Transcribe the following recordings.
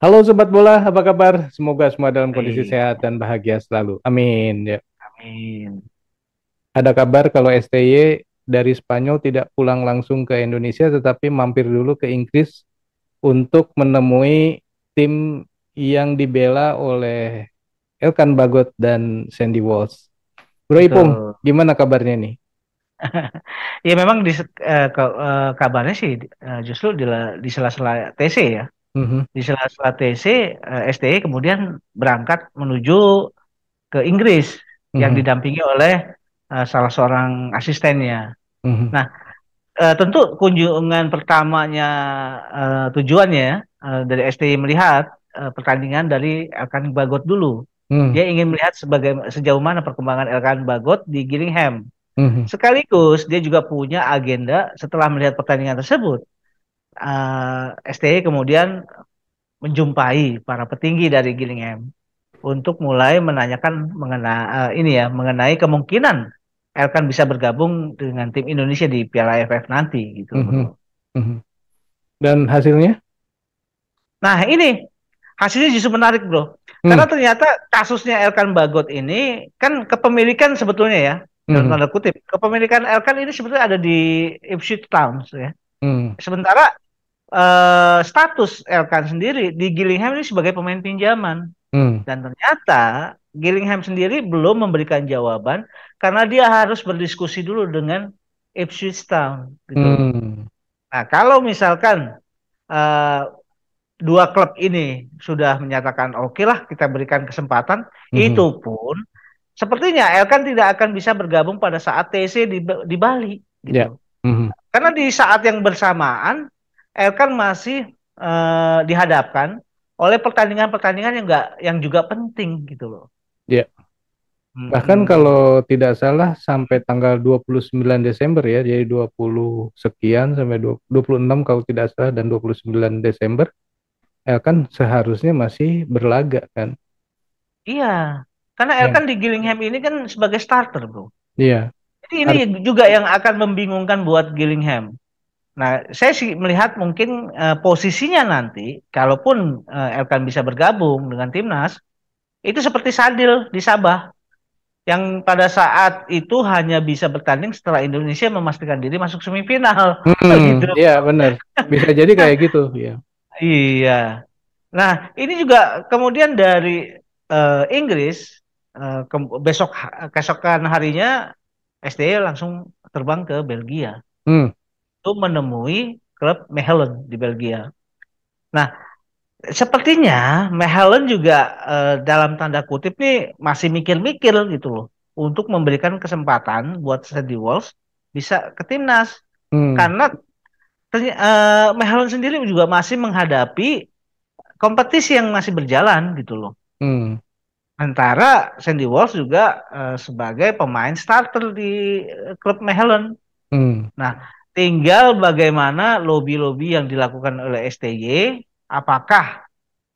Halo Sobat Bola, apa kabar? Semoga semua dalam kondisi Baik, sehat dan bahagia selalu. Amin. Ya. amin. Ada kabar kalau STY dari Spanyol tidak pulang langsung ke Indonesia, tetapi mampir dulu ke Inggris untuk menemui tim yang dibela oleh Elkan Bagot dan Sandy Walsh. Bro Ipung, Betul. gimana kabarnya nih? Ya memang kabarnya sih justru di sela-sela TC ya. Mhm, Di sela-sela TC, STY kemudian berangkat menuju ke Inggris yang mhm, didampingi oleh salah seorang asistennya. mhm, Nah, tentu kunjungan pertamanya tujuannya dari STY melihat pertandingan dari Elkan Bagot dulu. mhm, Dia ingin melihat sejauh mana perkembangan Elkan Bagot di Gillingham. mhm, Sekaligus dia juga punya agenda setelah melihat pertandingan tersebut. STY kemudian menjumpai para petinggi dari Gillingham untuk mulai menanyakan mengenai kemungkinan Elkan bisa bergabung dengan tim Indonesia di Piala AFF nanti gitu, mhm, Bro. mhm. Dan hasilnya? Nah, ini hasilnya justru menarik, Bro. Hmm, Karena ternyata kasusnya Elkan Bagot ini kan kepemilikan sebetulnya ya, dalam mhm, tanda kutip. Kepemilikan Elkan ini sebetulnya ada di Ipswich Town ya. mhm, Sementara status Elkan sendiri di Gillingham ini sebagai pemain pinjaman. mhm, Dan ternyata Gillingham sendiri belum memberikan jawaban karena dia harus berdiskusi dulu dengan Ipswich Town gitu loh. mhm, Nah, kalau misalkan eh, dua klub ini sudah menyatakan oke lah kita berikan kesempatan, mhm. itu pun sepertinya Elkan tidak akan bisa bergabung pada saat TC di Bali Ya. gitu. Mhm. Karena di saat yang bersamaan, Elkan masih dihadapkan oleh pertandingan-pertandingan yang juga penting gitu loh. Ya. Bahkan Mm-mm. kalau tidak salah sampai tanggal 29 Desember ya, jadi 20 sekian sampai 26 kalau tidak salah dan 29 Desember, ya kan seharusnya masih berlaga kan. Iya, karena Ya. Elkan di Gillingham ini kan sebagai starter, bro. Iya. Jadi ini Art juga yang akan membingungkan buat Gillingham. Nah, saya sih melihat mungkin posisinya nanti, kalaupun Elkan bisa bergabung dengan timnas, itu seperti Sadil di Sabah, yang pada saat itu hanya bisa bertanding setelah Indonesia memastikan diri masuk semifinal, gitu. Iya benar. Bisa jadi kayak gitu, ya. Iya. Nah, ini juga kemudian dari Inggris keesokan harinya STY langsung terbang ke Belgia Hmm. untuk menemui klub Mechelen di Belgia. Nah, sepertinya Mechelen juga dalam tanda kutip nih masih mikir-mikir gitu loh untuk memberikan kesempatan buat Sandy Walsh bisa ke timnas Hmm. karena Mechelen sendiri juga masih menghadapi kompetisi yang masih berjalan gitu loh. Hmm. Antara Sandy Walsh juga sebagai pemain starter di klub Mechelen. Hmm. Nah, tinggal bagaimana lobby-lobby yang dilakukan oleh STY, apakah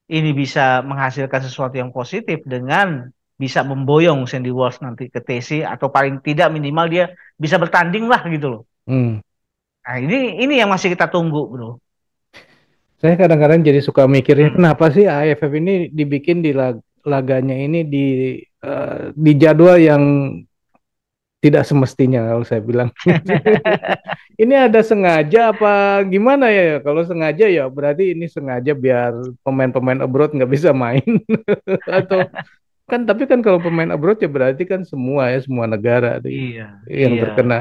ini bisa menghasilkan sesuatu yang positif dengan bisa memboyong Sandy Walsh nanti ke TC atau paling tidak minimal dia bisa bertanding lah gitu loh. Hmm. Nah, ini yang masih kita tunggu, Bro. Saya kadang-kadang jadi suka mikirnya Hmm. kenapa sih AFF ini dibikin di laganya ini di jadwal yang tidak semestinya kalau saya bilang. Ini ada sengaja apa gimana ya? Kalau sengaja ya berarti ini sengaja biar pemain-pemain abroad nggak bisa main. Atau kan tapi kan kalau pemain abroad ya berarti kan semua ya semua negara Iya, yang iya, terkena.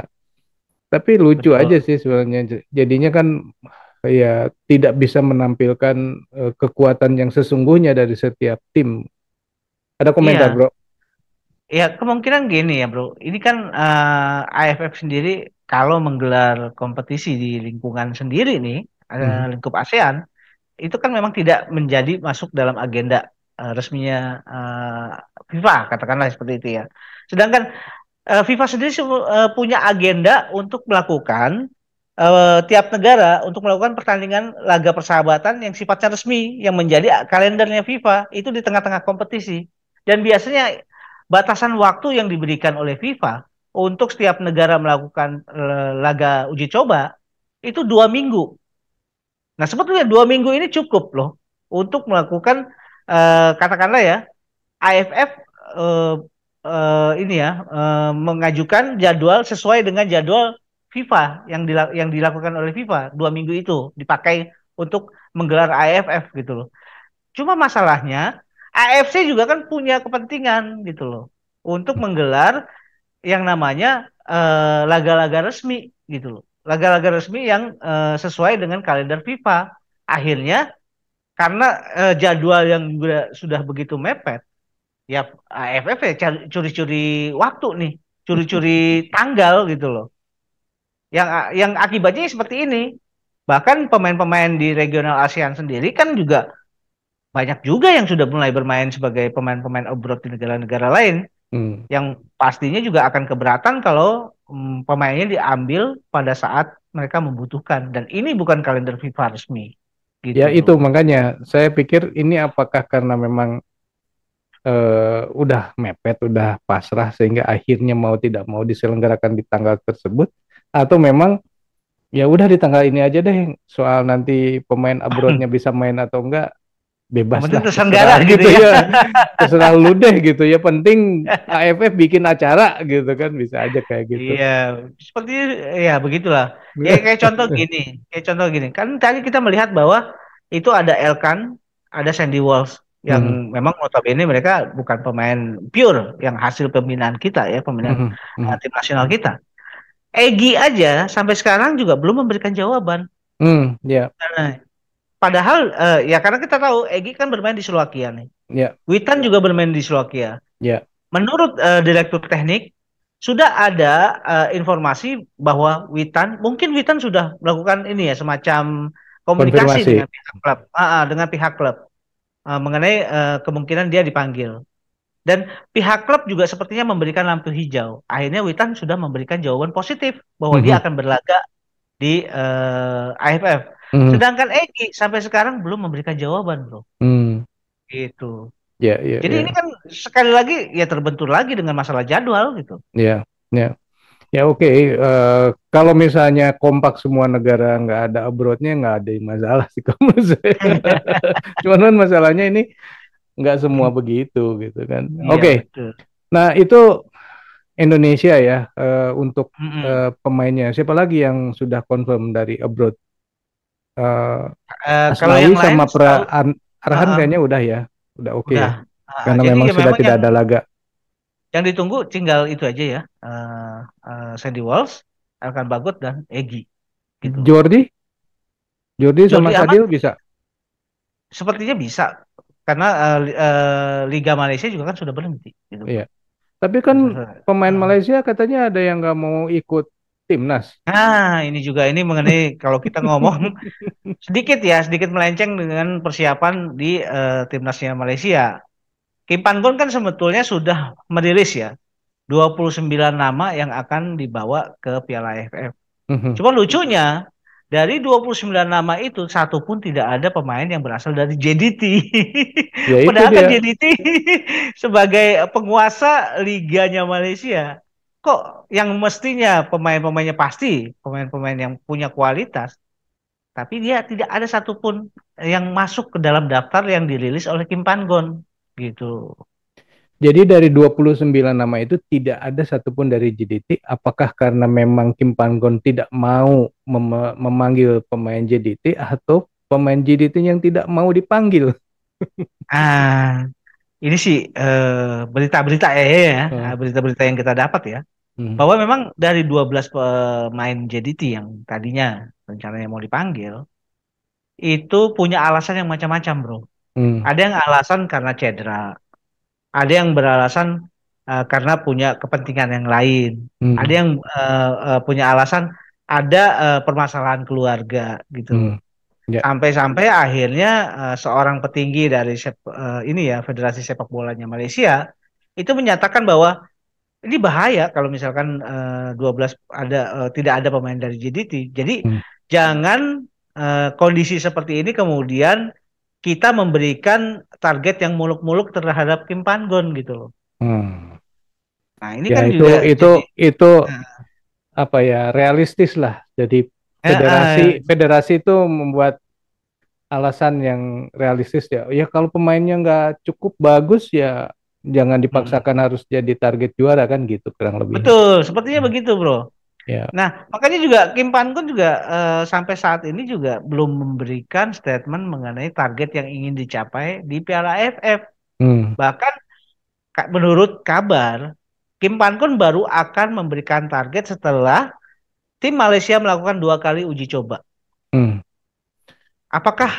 Tapi lucu aja betul. sih sebenarnya. Jadinya kan ya tidak bisa menampilkan kekuatan yang sesungguhnya dari setiap tim. Ada komentar, Iya, Bro? ya kemungkinan gini ya bro. Ini kan AFF sendiri kalau menggelar kompetisi di lingkungan sendiri nih, Mhm. lingkup ASEAN, itu kan memang tidak menjadi masuk dalam agenda resminya FIFA, katakanlah seperti itu ya. Sedangkan FIFA sendiri punya agenda untuk melakukan tiap negara untuk melakukan pertandingan laga persahabatan yang sifatnya resmi yang menjadi kalendernya FIFA itu di tengah-tengah kompetisi. Dan biasanya batasan waktu yang diberikan oleh FIFA untuk setiap negara melakukan laga uji coba itu 2 minggu. Nah sebetulnya 2 minggu ini cukup loh untuk melakukan katakanlah ya AFF eh, ini ya mengajukan jadwal sesuai dengan jadwal FIFA yang dilakukan oleh FIFA 2 minggu itu dipakai untuk menggelar AFF gitu loh. Cuma masalahnya AFC juga kan punya kepentingan gitu loh untuk menggelar yang namanya laga-laga resmi gitu loh. Laga-laga resmi yang sesuai dengan kalender FIFA. Akhirnya karena jadwal yang juga sudah begitu mepet, ya AFF ya curi-curi waktu nih, curi-curi tanggal gitu loh. Yang akibatnya seperti ini. Bahkan pemain-pemain di regional ASEAN sendiri kan juga banyak juga yang sudah mulai bermain sebagai pemain-pemain abroad di negara-negara lain Hmm. yang pastinya juga akan keberatan kalau pemainnya diambil pada saat mereka membutuhkan dan ini bukan kalender FIFA resmi Ya gitu itu bro. makanya saya pikir ini apakah karena memang udah mepet, udah pasrah sehingga akhirnya mau tidak mau diselenggarakan di tanggal tersebut, atau memang ya udah di tanggal ini aja deh, soal nanti pemain abroadnya bisa main atau enggak Yang bebas penting lah, terselenggara terserah gitu gitu ya. ya, terserah lu deh gitu ya, penting AFF bikin acara gitu kan, bisa aja kayak gitu. Iya, seperti ya begitulah. Ya kayak contoh gini. Kan tadi kita melihat bahwa itu ada Elkan, ada Sandy Walsh yang Mhm, memang notabene mereka bukan pemain pure yang hasil pembinaan kita ya, pembinaan mhm, mhm. tim nasional kita. Egy aja sampai sekarang juga belum memberikan jawaban. Ya, Nah, padahal ya karena kita tahu Egy kan bermain di Slovakia nih. ya, Witan juga bermain di Slovakia. ya, Menurut Direktur Teknik, sudah ada informasi bahwa mungkin Witan sudah melakukan ini ya semacam komunikasi konfirmasi. dengan pihak klub, dengan pihak klub mengenai kemungkinan dia dipanggil. Dan pihak klub juga sepertinya memberikan lampu hijau. Akhirnya Witan sudah memberikan jawaban positif bahwa dia Mhm, akan berlaga di AFF. mhm, Sedangkan Egy sampai sekarang belum memberikan jawaban, bro. mhm. Gitu. Ya, ya, Jadi ini ya, kan sekali lagi ya terbentur lagi dengan masalah jadwal gitu. ya, ya. Ya oke, kalau misalnya kompak semua negara nggak ada abroadnya nggak ada masalah sih kalau menurut saya. Cuman kan masalahnya ini nggak semua begitu gitu kan. Iya Oke, betul. nah itu Indonesia ya, untuk Mm-mm. pemainnya. Siapa lagi yang sudah confirm dari abroad? Eh, Kalau Asnawi yang lain sama setahu Arhan uh, kayaknya udah ya, udah oke udah. ya. Karena Jadi memang ya sudah memang tidak yang ada laga. ditunggu tinggal itu aja ya. Sandy Walsh, Elkan Bagot dan Egy gitu loh. Jordi, Jordi sama Jordi Amat Sadil bisa. sepertinya bisa karena Liga Malaysia juga kan sudah berhenti gitu Iya. bro. Tapi kan pemain Uh, Malaysia katanya ada yang nggak mau ikut timnas. ini juga ini mengenai kalau kita ngomong sedikit ya sedikit melenceng dengan persiapan di timnasnya Malaysia. Kim Pan-gon kan sebetulnya sudah merilis ya 29 nama yang akan dibawa ke Piala AFF. Mhm. Cuma lucunya dari 29 nama itu satu pun tidak ada pemain yang berasal dari JDT. Ya itu Padahal kan dia. JDT sebagai penguasa liganya Malaysia. Kok yang mestinya pemain-pemainnya pasti pemain-pemain yang punya kualitas, tapi dia tidak ada satupun yang masuk ke dalam daftar yang dirilis oleh Kim Pan-gon gitu. Jadi dari 29 nama itu tidak ada satupun dari JDT. Apakah karena memang Kim Panggon tidak mau memanggil pemain JDT atau pemain JDT yang tidak mau dipanggil? Ah, ini sih berita-berita ya, Hmm. berita-berita yang kita dapat ya, Hmm. bahwa memang dari 12 pemain JDT yang tadinya rencananya mau dipanggil, itu punya alasan yang macam-macam, bro. Hmm. Ada yang alasan karena cedera, ada yang beralasan karena punya kepentingan yang lain, ada Hmm. yang punya alasan ada permasalahan keluarga gitu loh. Hmm. Ya. Sampai-sampai akhirnya seorang petinggi dari ini ya Federasi Sepak Bolanya Malaysia itu menyatakan bahwa ini bahaya kalau misalkan 12 tidak ada pemain dari JDT. Jadi Hmm. jangan kondisi seperti ini kemudian kita memberikan target yang muluk-muluk terhadap Kim Pan-gon gitu loh. Hmm. Nah, ini Ya kan itu juga itu jadi itu eh, apa ya, realistis lah. Jadi eh, federasi eh, federasi itu membuat alasan yang realistis ya. Ya kalau pemainnya nggak cukup bagus ya jangan Mm-mm. dipaksakan harus jadi target juara kan gitu kurang lebihnya. Betul, sepertinya begitu, Bro. Ya. Nah, makanya juga Kim Pan Kun juga sampai saat ini juga belum memberikan statement mengenai target yang ingin dicapai di Piala AFF. Hmm. Bahkan menurut kabar, Kim Pan Kun baru akan memberikan target setelah tim Malaysia melakukan 2 kali uji coba. Hmm. Apakah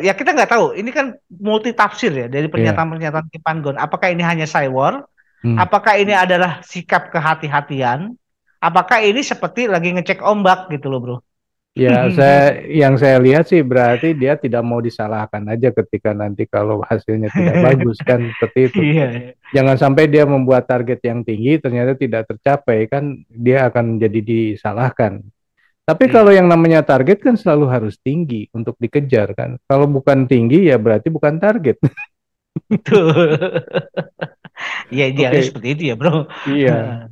ya kita nggak tahu. Ini kan multi tafsir ya dari Ya. pernyataan-pernyataan Kim Pan Kun. Apakah ini hanya cywar? Hmm. Apakah ini adalah sikap kehati-hatian? Apakah ini seperti lagi ngecek ombak gitu loh, bro? Ya, yang saya lihat sih berarti dia tidak mau disalahkan aja ketika nanti kalau hasilnya tidak bagus kan seperti itu. Iya, Jangan sampai dia membuat target yang tinggi ternyata tidak tercapai kan dia akan jadi disalahkan. Tapi kalau iya, yang namanya target kan selalu harus tinggi untuk dikejar kan. Kalau bukan tinggi ya berarti bukan target. betul. Iya, idealnya Oke, seperti itu ya, bro. iya.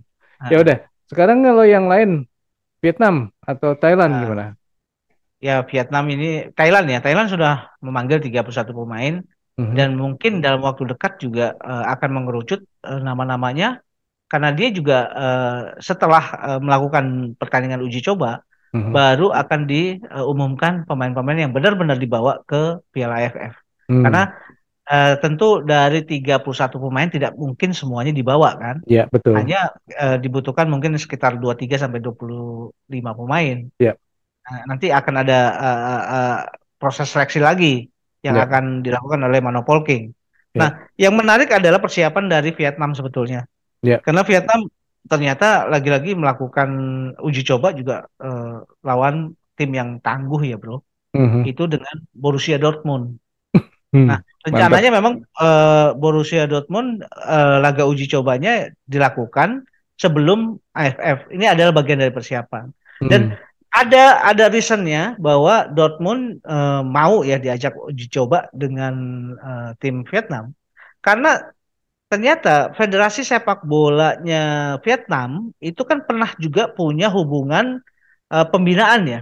Ya udah. Sekarang kalau yang lain Vietnam atau Thailand Ah, gimana? ya Vietnam ini Thailand ya. Thailand sudah memanggil 31 pemain Mhm, dan mungkin dalam waktu dekat juga akan mengerucut nama-namanya karena dia juga setelah melakukan pertandingan uji coba mhm, baru akan diumumkan pemain-pemain yang benar-benar dibawa ke Piala AFF. Karena hmm. tentu dari 31 pemain tidak mungkin semuanya dibawa kan. Ya betul. Hanya dibutuhkan mungkin sekitar 23 sampai 25 pemain. Ya, Nah, nanti akan ada proses seleksi lagi yang ya, akan dilakukan oleh Manopolking. Nah, ya, yang menarik adalah persiapan dari Vietnam sebetulnya. ya. Karena Vietnam ternyata lagi-lagi melakukan uji coba juga lawan tim yang tangguh ya, Bro. Mhm, Itu dengan Borussia Dortmund. Nah, mantap. rencananya memang Borussia Dortmund laga uji cobanya dilakukan sebelum AFF. Ini adalah bagian dari persiapan. Dan Hmm, ada reasonnya bahwa Dortmund mau ya diajak uji coba dengan tim Vietnam karena ternyata Federasi Sepak Bolanya Vietnam itu kan pernah juga punya hubungan pembinaan ya,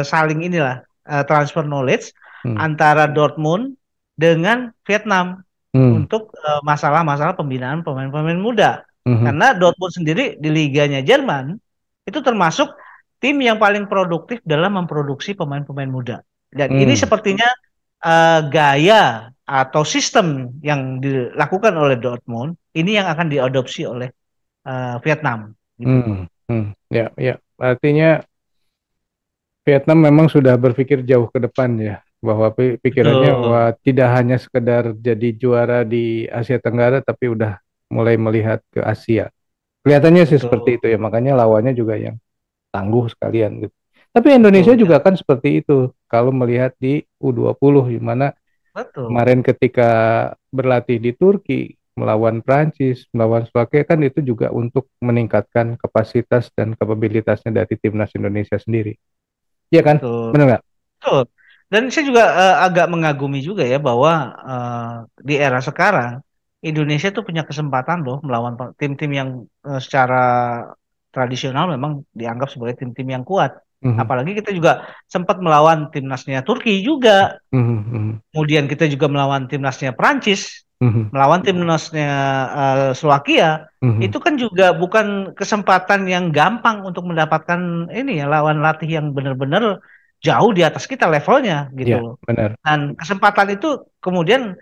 saling inilah transfer knowledge hmm, antara Dortmund dengan Vietnam hmm, untuk masalah-masalah pembinaan pemain-pemain muda. mhm, Karena Dortmund sendiri di liganya Jerman itu termasuk tim yang paling produktif dalam memproduksi pemain-pemain muda. Dan ini hmm, sepertinya gaya atau sistem yang dilakukan oleh Dortmund ini yang akan diadopsi oleh Vietnam gitu, bro. hmm, hmm. Ya, ya. Artinya Vietnam memang sudah berpikir jauh ke depan ya, bahwa pikirannya Betul, wah tidak hanya sekedar jadi juara di Asia Tenggara, tapi udah mulai melihat ke Asia. Kelihatannya sih seperti betul, itu ya, makanya lawannya juga yang tangguh sekalian gitu. Tapi Indonesia betul, juga kan seperti itu, kalau melihat di U20, di mana betul, kemarin ketika berlatih di Turki, melawan Prancis, melawan Slovakia kan itu juga untuk meningkatkan kapasitas dan kapabilitasnya dari timnas Indonesia sendiri. Iya kan? betul, Benar nggak? betul. Dan saya juga agak mengagumi juga ya bahwa di era sekarang Indonesia tuh punya kesempatan loh melawan tim-tim yang secara tradisional memang dianggap sebagai tim-tim yang kuat. Mhm, Apalagi kita juga sempat melawan timnasnya Turki juga. mhm, mhm, Kemudian kita juga melawan timnasnya Prancis, mhm, melawan timnasnya Slovakia. mhm, Itu kan juga bukan kesempatan yang gampang untuk mendapatkan ini ya lawan latih yang benar-benar jauh di atas kita levelnya gitu ya loh. benar, Dan kesempatan itu kemudian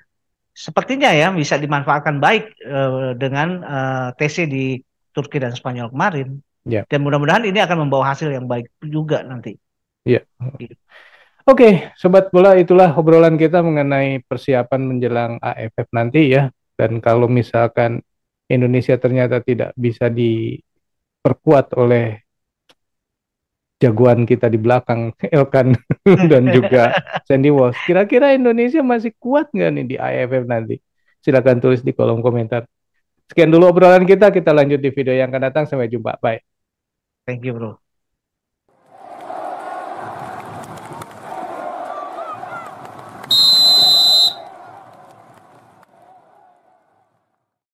sepertinya ya bisa dimanfaatkan baik dengan TC di Turki dan Spanyol kemarin. ya, Dan mudah-mudahan ini akan membawa hasil yang baik juga nanti. ya. Gitu. Oke, sobat bola, itulah obrolan kita mengenai persiapan menjelang AFF nanti ya. Dan kalau misalkan Indonesia ternyata tidak bisa diperkuat oleh jagoan kita di belakang, Elkan dan juga Sandy Walsh, kira-kira Indonesia masih kuat nggak nih di AFF nanti? Silakan tulis di kolom komentar. Sekian dulu obrolan kita lanjut di video yang akan datang. Sampai jumpa, bye. Thank you, bro.